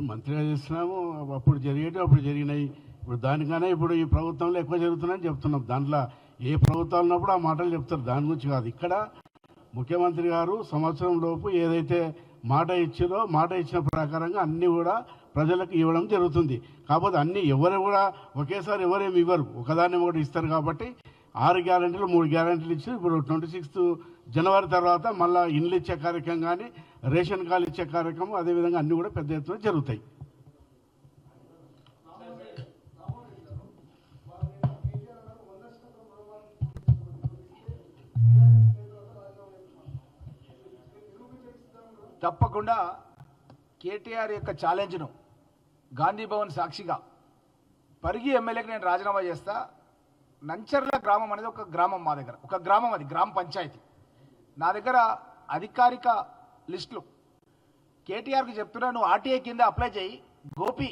మంత్రిగా చేస్తున్నాము. అప్పుడు జరిగేవి అప్పుడు జరిగినాయి. ఇప్పుడు దానికన్నా ఇప్పుడు ఈ ప్రభుత్వంలో ఎక్కువ జరుగుతున్నాయని చెప్తున్నాం. దాంట్లో ఏ ప్రభుత్వాలు ఉన్నప్పుడు ఆ మాటలు చెప్తారు, దాని గురించి కాదు. ఇక్కడ ముఖ్యమంత్రి గారు సంవత్సరం లోపు ఏదైతే మాట ఇచ్చారో మాట ఇచ్చిన ప్రకారంగా అన్నీ కూడా ప్రజలకు ఇవ్వడం జరుగుతుంది. కాకపోతే అన్నీ ఎవరు కూడా ఒకేసారి ఎవరేమి ఇవ్వరు, ఒకదాన్ని ఒకటి ఇస్తారు. కాబట్టి 6 గ్యారెంటీలు 3 గ్యారెంటీలు ఇచ్చి ఇప్పుడు 26 జనవరి తర్వాత మళ్ళీ ఇండ్లు ఇచ్చే కార్యక్రమం కానీ రేషన్ కార్డు ఇచ్చే కార్యక్రమం అదేవిధంగా అన్నీ కూడా పెద్ద ఎత్తున జరుగుతాయి. తప్పకుండా కేటీఆర్ యొక్క ఛాలెంజ్ను గాంధీ భవన్ సాక్షిగా పరిగి ఎమ్మెల్యేకి నేను రాజీనామా చేస్తా. నంచర్ల గ్రామం అనేది ఒక గ్రామం, మా దగ్గర ఒక గ్రామం, అది గ్రామ పంచాయతీ. నా దగ్గర అధికారిక లిస్టులు కేటీఆర్కి చెప్తున్నా, నువ్వు ఆర్టీఐ కింద అప్లై చేయి. గోపి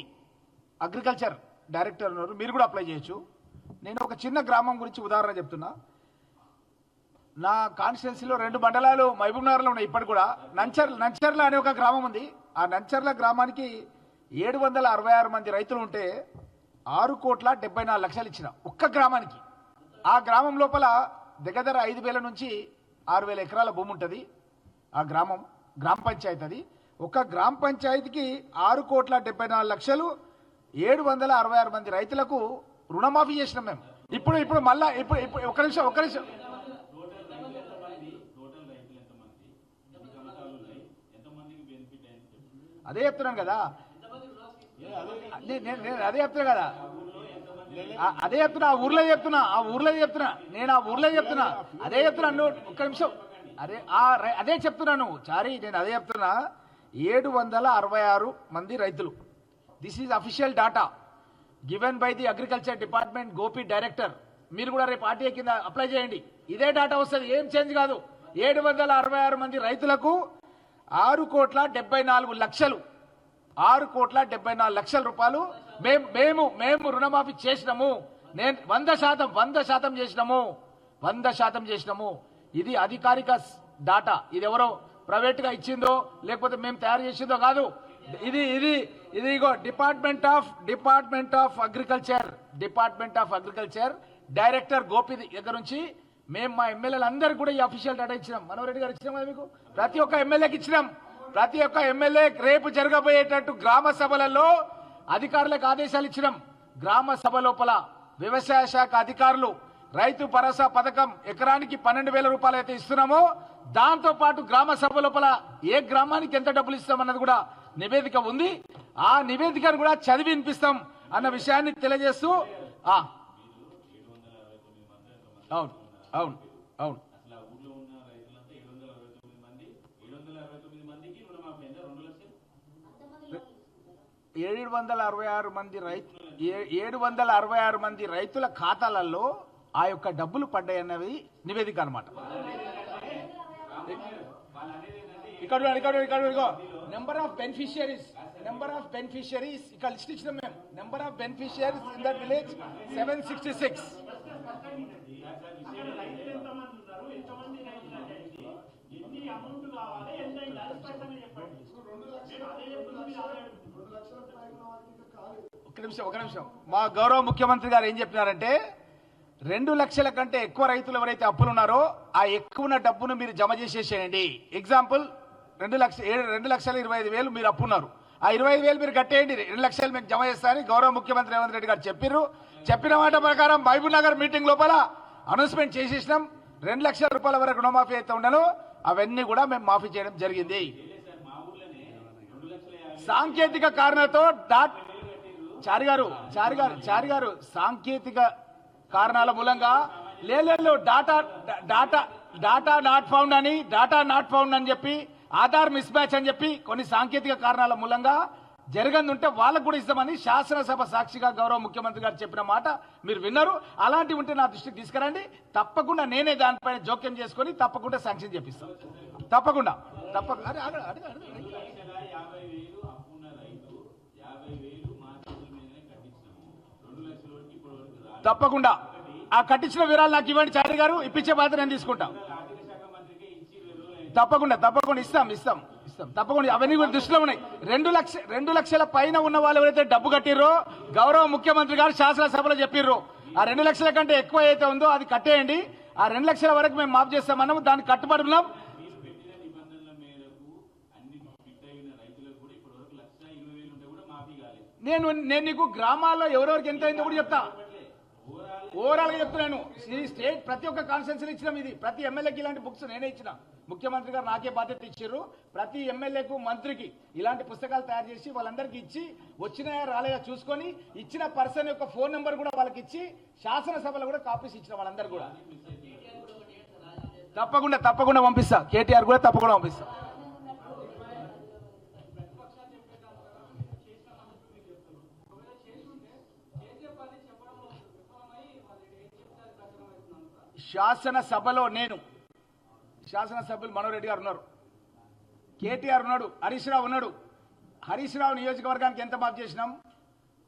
అగ్రికల్చర్ డైరెక్టర్ ఉన్నారు, మీరు కూడా అప్లై చేయొచ్చు. నేను ఒక చిన్న గ్రామం గురించి ఉదాహరణ చెప్తున్నా. నా కాన్స్టిట్యున్సీలో 2 మండలాలు మహబూబ్నగర్లో ఉన్నాయి. ఇప్పటికి కూడా నంచర్ల అనే ఒక గ్రామం ఉంది. ఆ నంచర్ల గ్రామానికి 766 మంది రైతులు ఉంటే 6,74,00,000 ఇచ్చిన ఒక్క గ్రామానికి. ఆ గ్రామం లోపల దగ్గర 5,000 నుంచి 6,000 ఎకరాల భూమి ఉంటుంది. ఆ గ్రామం గ్రామ పంచాయతీ. అది ఒక గ్రామ పంచాయతీకి 6,74,00,000 766 మంది రైతులకు రుణమాఫీ చేసినాం మేము. ఇప్పుడు మళ్ళా ఇప్పుడు ఒక నిమిషం అదే చెప్తున్నాను కదా, నేను అదే చెప్తున్నా కదా, అదే చెప్తున్నా. ఆ ఊర్లో చెప్తున్నా నేను ఆ ఊర్లో చెప్తున్నా అదే చెప్తున్నాను. ఒక్క నిమిషం, అదే చెప్తున్నాను చారి, నేను అదే చెప్తున్నా. 766 మంది రైతులు. This is official data given by the agriculture department Gopi director. మీరు కూడా రేపు ఆర్టీఐ కింద అప్లై చేయండి, ఇదే డాటా వస్తుంది, ఏం చేంజ్ కాదు. 766 మంది రైతులకు 6,74,00,000 6,74,00,000 రూపాయలు మేము రుణమాఫీ చేసినాము. నేను 100% చేసినాము, 100% చేసినాము. ఇది అధికారిక డాటా. ఇది ఎవరో ప్రైవేట్ గా ఇచ్చిందో లేకపోతే మేము తయారు చేసిందో కాదు. ఇదిగో department of agriculture director Gopi దగ్గర నుంచి మేము మా ఎమ్మెల్యేలు అందరికీ కూడా ఈ అఫీషియల్ డేటా ఇచ్చినాం. మనోహర్ గారు ఇచ్చినాం కదా మీకు, ప్రతి ఒక్క ఎమ్మెల్యేకి ఇచ్చినాం. ప్రతి ఒక్క ఎమ్మెల్యే రేపు జరగబోయేటట్టు గ్రామ సభలలో అధికారులకు ఆదేశాలు ఇచ్చినాం. గ్రామ సభ లోపల వ్యవసాయ శాఖ అధికారులు రైతు భరోసా పథకం ఎకరానికి 12,000 రూపాయలు అయితే ఇస్తున్నామో దాంతో పాటు గ్రామ సభ లోపల ఏ గ్రామానికి ఎంత డబ్బులు ఇస్తామన్నది కూడా నివేదిక ఉంది. ఆ నివేదికను కూడా చదివి వినిపిస్తాం అన్న విషయాన్ని తెలియజేస్తూ అవును 766 మంది రైతుల ఖాతాలలో ఆ యొక్క డబ్బులు పడ్డాయన్నవి నివేదిక అన్నమాట. ఇక్కడ నెంబర్ ఆఫ్ బెనిఫిషియరీస్ ఇక్కడ లిస్ట్ ఇచ్చినాం మేము. Number of beneficiaries in that village 766. ఒక నిమిషం మా గౌరవ ముఖ్యమంత్రి గారు ఏం చెప్పినారంటే 2 లక్షల కంటే ఎక్కువ రైతులు ఎవరైతే అప్పులు ఉన్నారో ఆ ఎక్కువ ఉన్న డబ్బును మీరు జమ చేసేసేయండి. ఎగ్జాంపుల్ 2,25,000 మీరు అప్పున్నారు, ఆ 25,000 మీరు కట్టేయండి, 2 లక్షలు మీకు జమ చేస్తారని గౌరవ ముఖ్యమంత్రి రేవంత్ రెడ్డి గారు చెప్పిన మాట ప్రకారం మహబూబ్ నగర్ మీటింగ్ లోపల అనౌన్స్మెంట్ చేసేసినాం. 2 లక్షల రూపాయల వరకు రుణమాఫీ అయితే ఉండను అవన్నీ కూడా మేము మాఫీ చేయడం జరిగింది. సాంకేతిక కారణాలతో చారి గారు సాంకేతిక కారణాల మూలంగా లేదు డాటా నాట్ ఫౌండ్ అని చెప్పి ఆధార్ మిస్ మ్యాచ్ అని చెప్పి కొన్ని సాంకేతిక కారణాల మూలంగా జరగనుంటే వాళ్ళకు కూడా ఇస్తామని శాసనసభ సాక్షిగా గౌరవ ముఖ్యమంత్రి గారు చెప్పిన మాట మీరు విన్నారు. అలాంటివి ఉంటే నా దృష్టికి తీసుకురండి, తప్పకుండా నేనే దానిపైన జోక్యం చేసుకొని తప్పకుండా శాంక్షన్ చేపిస్తాను. తప్పకుండా తప్పకుండా ఆ కట్టించిన వివరాలు నాకు ఇవ్వండి చారి గారు, ఇప్పించే బాధ్యత నేను తీసుకుంటాం. తప్పకుండా ఇస్తాం ఇస్తాం తప్పకుండా. అవన్నీ కూడా దృష్టిలో ఉన్నాయి. 2 లక్షల పైన ఉన్న వాళ్ళు ఎవరైతే డబ్బు కట్టిర్రో గౌరవ ముఖ్యమంత్రి గారు శాసనసభలో చెప్పిర్రు, ఆ 2 లక్షల కంటే ఎక్కువ అయితే ఉందో అది కట్టేయండి, ఆ 2 లక్షల వరకు మేము మాఫ్ చేస్తామన్నాము, దానికి కట్టుబడి ఉన్నాం. నేను నీకు గ్రామాల్లో ఎవరెవరికి ఎంత అయిందో కూడా చెప్తా, ఓవరాల్ గా చెప్తున్నాను. ఈ స్టేట్ ప్రతి ఒక్క కాన్స్టిట్యూన్సీలో ఇచ్చినాం, ఇది ప్రతి ఎమ్మెల్యేకి ఇలాంటి బుక్స్ నేనే ఇచ్చిన, ముఖ్యమంత్రి గారు నాకే బాధ్యత ఇచ్చారు. ప్రతి ఎమ్మెల్యేకు మంత్రికి ఇలాంటి పుస్తకాలు తయారు చేసి వాళ్ళందరికీ ఇచ్చి వచ్చినాయా రాలేదా చూసుకొని ఇచ్చిన పర్సన్ యొక్క ఫోన్ నెంబర్ కూడా వాళ్ళకి ఇచ్చి శాసనసభలో కూడా కాపీస్ ఇచ్చిన వాళ్ళందరూ కూడా తప్పకుండా పంపిస్తా. కేటీఆర్ కూడా తప్పకుండా పంపిస్తా. శాసనసభ్యులు మనోహర్ రెడ్డి గారు ఉన్నారు, కేటీఆర్ ఉన్నాడు, హరీష్ రావు ఉన్నాడు. హరీష్ రావు నియోజకవర్గానికి ఎంత మాఫ్ చేసినాం,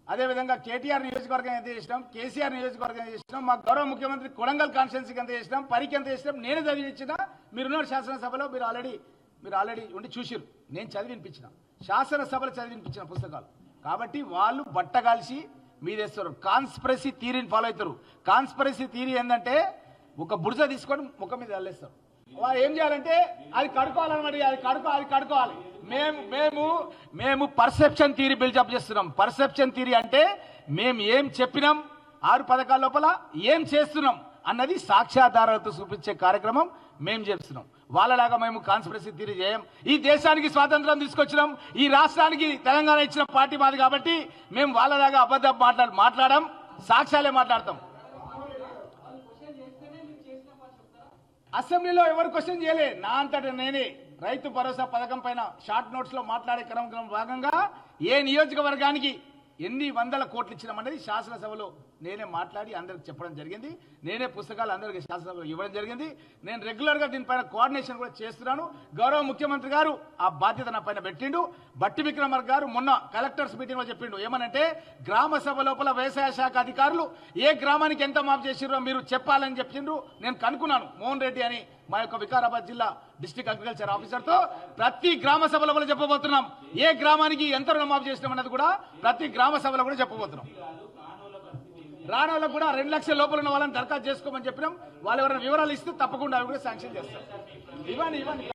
అదేవిధంగా కేటీఆర్ నియోజకవర్గం ఎంత చేసినాం, కేసీఆర్ నియోజకవర్గం ఎంత చేసినాం, మా గౌరవ ముఖ్యమంత్రి కొడంగల్ కాన్స్టిట్యున్సీకి ఎంత చేసినాం, పరికి ఎంత చేసినాం, నేను చదివించిన. మీరున్నారు శాసనసభలో, మీరు ఆల్రెడీ ఉండి చూసిరు. నేను చదివి వినిపించిన, శాసనసభలో చదివి వినిపించిన పుస్తకాలు. కాబట్టి వాళ్ళు బట్టగాల్సి మీదేస్తారు, కాన్స్పిరసీ థియరీని ఫాలో అవుతారు. కాన్స్పిరసీ థియరీ ఏంటంటే ఒక బురద తీసుకొని ముఖం మీద అల్లేస్తారు. వాళ్ళు ఏం చేయాలంటే అది కడుకోవాలన్నమాట, అది కడుకోవాలి. మేము పర్సెప్షన్ థియరీ బిల్డప్ చేస్తున్నాం. పర్సెప్షన్ థియరీ అంటే మేము ఏం చెప్పినాం 6 పథకాల లోపల ఏం చేస్తున్నాం అన్నది సాక్ష్యాధారాలతో చూపించే కార్యక్రమం మేము చేస్తున్నాం. వాళ్ళలాగా మేము కాన్స్పిరసీ థియరీ చేయం. ఈ దేశానికి స్వాతంత్రం తీసుకొచ్చినాం, ఈ రాష్ట్రానికి తెలంగాణ ఇచ్చిన పార్టీ మాది కాబట్టి మేము వాళ్ళలాగా అబద్ధం మాట్లాడడం, సాక్ష్యాలే మాట్లాడతాం. అసెంబ్లీలో ఎవరు క్వశ్చన్ చేయలే, నా అంతటా నేనే రైతు భరోసా పథకం పైన షార్ట్ నోట్స్ లో మాట్లాడే క్రమం భాగంగా ఏ నియోజకవర్గానికి ఎన్ని వందల కోట్లు ఇచ్చినామనేది శాసనసభలో నేనే మాట్లాడి అందరికి చెప్పడం జరిగింది. నేనే పుస్తకాలు అందరికి శాసనసభలో ఇవ్వడం జరిగింది. నేను రెగ్యులర్ గా దీనిపైన కోఆర్డినేషన్ కూడా చేస్తున్నాను. గౌరవ ముఖ్యమంత్రి గారు ఆ బాధ్యత నా పైన పెట్టిండు. బట్టి విక్రమార్క గారు మొన్న కలెక్టర్స్ మీటింగ్ లో చెప్పిండు, ఏమనంటే గ్రామ సభ లోపల వ్యవసాయ శాఖ అధికారులు ఏ గ్రామానికి ఎంత మాఫ్ చేసిరో మీరు చెప్పాలని చెప్పిండ్రు. నేను కనుక్కున్నాను, మోహన్ రెడ్డి అని మా యొక్క వికారాబాద్ జిల్లా డిస్ట్రిక్ట్ అగ్రికల్చర్ ఆఫీసర్ తో ప్రతి గ్రామ సభలో కూడా చెప్పబోతున్నాం. ఏ గ్రామానికి ఎంత రుణమాఫీ చేసినాం అన్నది కూడా ప్రతి గ్రామ సభలో కూడా చెప్పబోతున్నాం. రానోళ్ళకు కూడా 2 లక్షల లోపల ఉన్న వాళ్ళని దరఖాస్తు చేసుకోమని చెప్పినాం. వాళ్ళు ఎవరైనా వివరాలు ఇస్తే తప్పకుండా అవి కూడా శాంక్షన్ చేస్తారు. ఇవ్వండి.